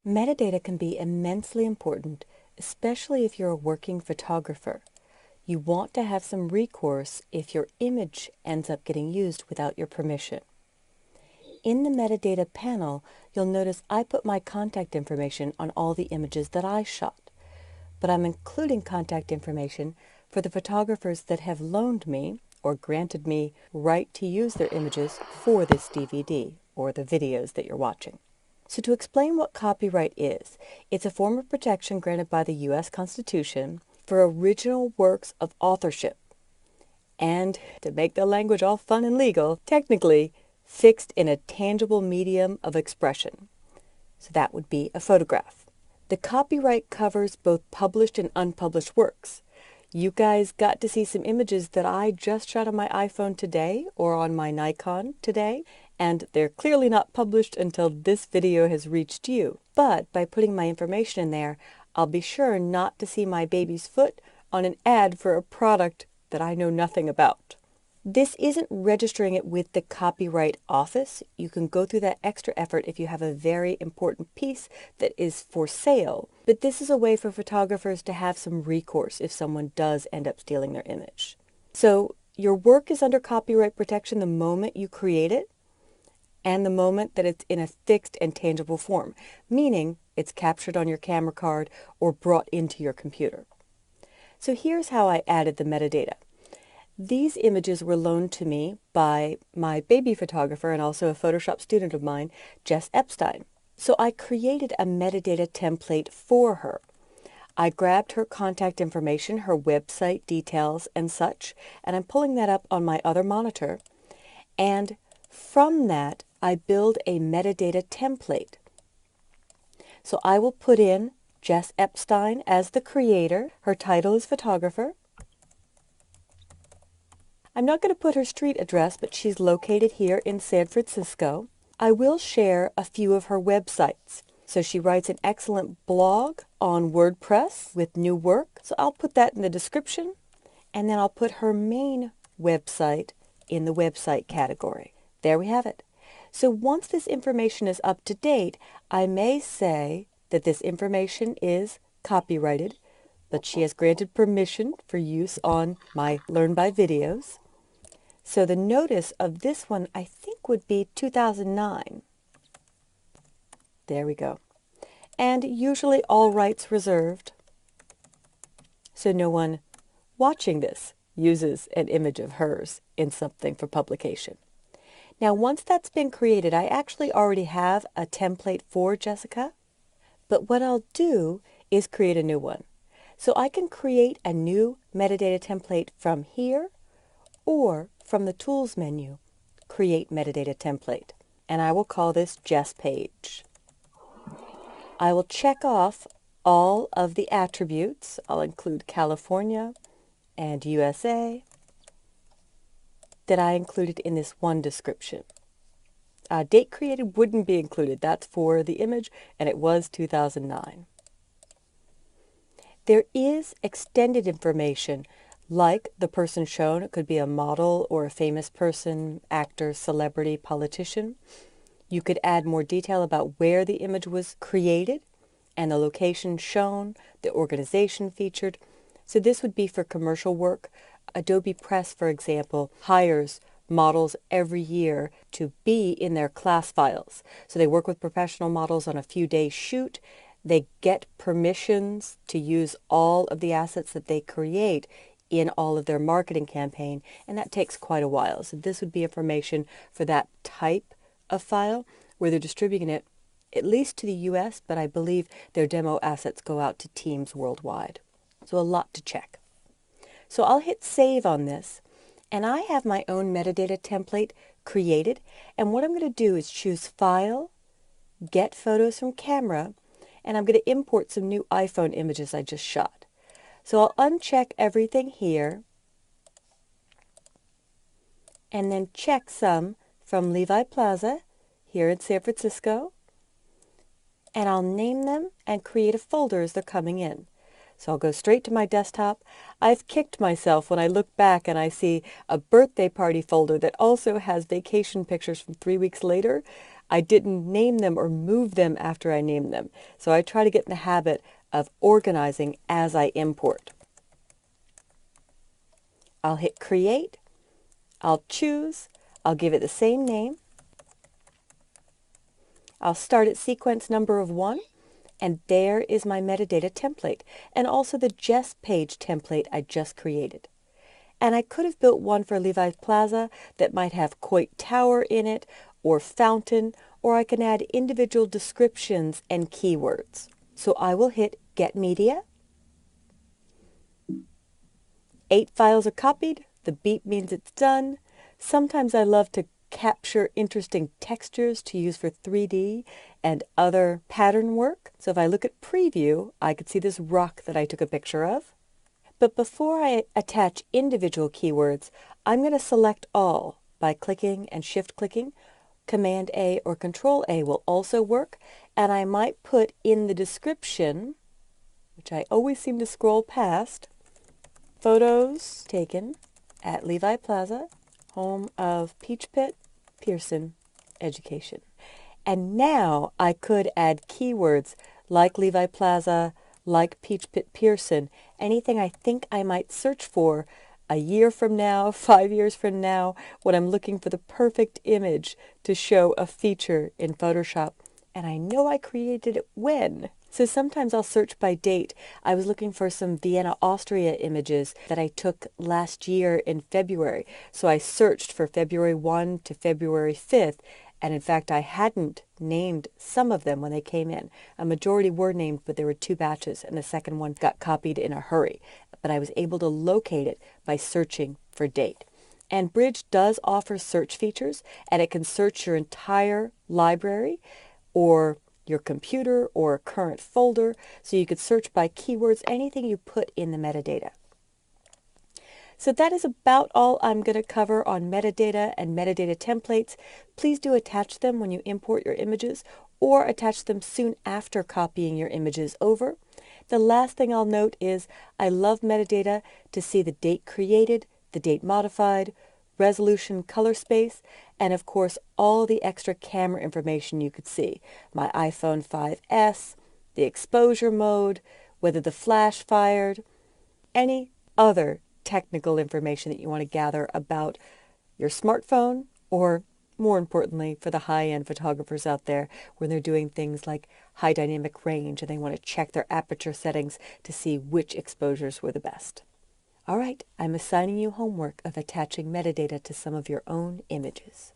Metadata can be immensely important, especially if you're a working photographer. You want to have some recourse if your image ends up getting used without your permission. In the metadata panel, you'll notice I put my contact information on all the images that I shot, but I'm including contact information for the photographers that have loaned me or granted me right to use their images for this DVD or the videos that you're watching. So to explain what copyright is, it's a form of protection granted by the U.S. Constitution for original works of authorship. And to make the language all fun and legal, technically fixed in a tangible medium of expression. So that would be a photograph. The copyright covers both published and unpublished works. You guys got to see some images that I just shot on my iPhone today or on my Nikon today, and they're clearly not published until this video has reached you. But by putting my information in there, I'll be sure not to see my baby's foot on an ad for a product that I know nothing about. This isn't registering it with the Copyright Office. You can go through that extra effort if you have a very important piece that is for sale. But this is a way for photographers to have some recourse if someone does end up stealing their image. So your work is under copyright protection the moment you create it and the moment that it's in a fixed and tangible form, meaning it's captured on your camera card or brought into your computer. So here's how I added the metadata. These images were loaned to me by my baby photographer and also a Photoshop student of mine, Jess Epstein. So I created a metadata template for her. I grabbed her contact information, her website details and such, and I'm pulling that up on my other monitor. And from that, I build a metadata template. So I will put in Jess Epstein as the creator. Her title is photographer. I'm not going to put her street address, but she's located here in San Francisco. I will share a few of her websites. So she writes an excellent blog on WordPress with new work. So I'll put that in the description, and then I'll put her main website in the website category. There we have it. So once this information is up to date, I may say that this information is copyrighted, but she has granted permission for use on my Learn by videos. So the notice of this one, I think, would be 2009. There we go. And usually all rights reserved. So no one watching this uses an image of hers in something for publication. Now, once that's been created, I actually already have a template for Jessica, but what I'll do is create a new one. So I can create a new metadata template from here or from the Tools menu, Create Metadata Template, and I will call this Jess Page. I will check off all of the attributes. I'll include California and USA that I included in this one description. Date created wouldn't be included. That's for the image, and it was 2009. There is extended information like the person shown. It could be a model or a famous person, actor, celebrity, politician. You could add more detail about where the image was created and the location shown, the organization featured. So this would be for commercial work. Adobe Press, for example, hires models every year to be in their class files. So they work with professional models on a few-day shoot. They get permissions to use all of the assets that they create in all of their marketing campaign, and that takes quite a while. So this would be information for that type of file where they're distributing it at least to the US, but I believe their demo assets go out to teams worldwide. So a lot to check. So I'll hit save on this, and I have my own metadata template created, and what I'm going to do is choose File, Get Photos from Camera, and I'm going to import some new iPhone images I just shot. So I'll uncheck everything here and then check some from Levi Plaza here in San Francisco, and I'll name them and create a folder as they're coming in. So I'll go straight to my desktop. I've kicked myself when I look back and I see a birthday party folder that also has vacation pictures from 3 weeks later. I didn't name them or move them after I named them. So I try to get in the habit of organizing as I import. I'll hit create, I'll choose, I'll give it the same name, I'll start at sequence number of 1, and there is my metadata template, and also the Just page template I just created. And I could have built one for Levi Plaza that might have Coit Tower in it, or Fountain, or I can add individual descriptions and keywords. So I will hit Get Media. 8 files are copied. The beep means it's done. Sometimes I love to capture interesting textures to use for 3D and other pattern work. So if I look at preview, I could see this rock that I took a picture of. But before I attach individual keywords, I'm going to select all by clicking and shift-clicking. Command A or Control A will also work, and I might put in the description, which I always seem to scroll past, photos taken at Levi Plaza, home of Peach Pit, Pearson Education. And now I could add keywords like Levi Plaza, like Peach Pit Pearson, anything I think I might search for a year from now, 5 years from now, when I'm looking for the perfect image to show a feature in Photoshop. And I know I created it when. So sometimes I'll search by date. I was looking for some Vienna, Austria images that I took last year in February. So I searched for February 1 to February 5th. And in fact, I hadn't named some of them when they came in. A majority were named, but there were 2 batches, and the second one got copied in a hurry. But I was able to locate it by searching for date. And Bridge does offer search features, and it can search your entire library or your computer or a current folder, so you could search by keywords, anything you put in the metadata. So that is about all I'm going to cover on metadata and metadata templates. Please do attach them when you import your images, or attach them soon after copying your images over. The last thing I'll note is I love metadata to see the date created, the date modified, resolution, color space, and of course all the extra camera information you could see. My iPhone 5S, the exposure mode, whether the flash fired, any other technical information that you want to gather about your smartphone, or more importantly for the high-end photographers out there when they're doing things like high dynamic range and they want to check their aperture settings to see which exposures were the best. All right, I'm assigning you homework of attaching metadata to some of your own images.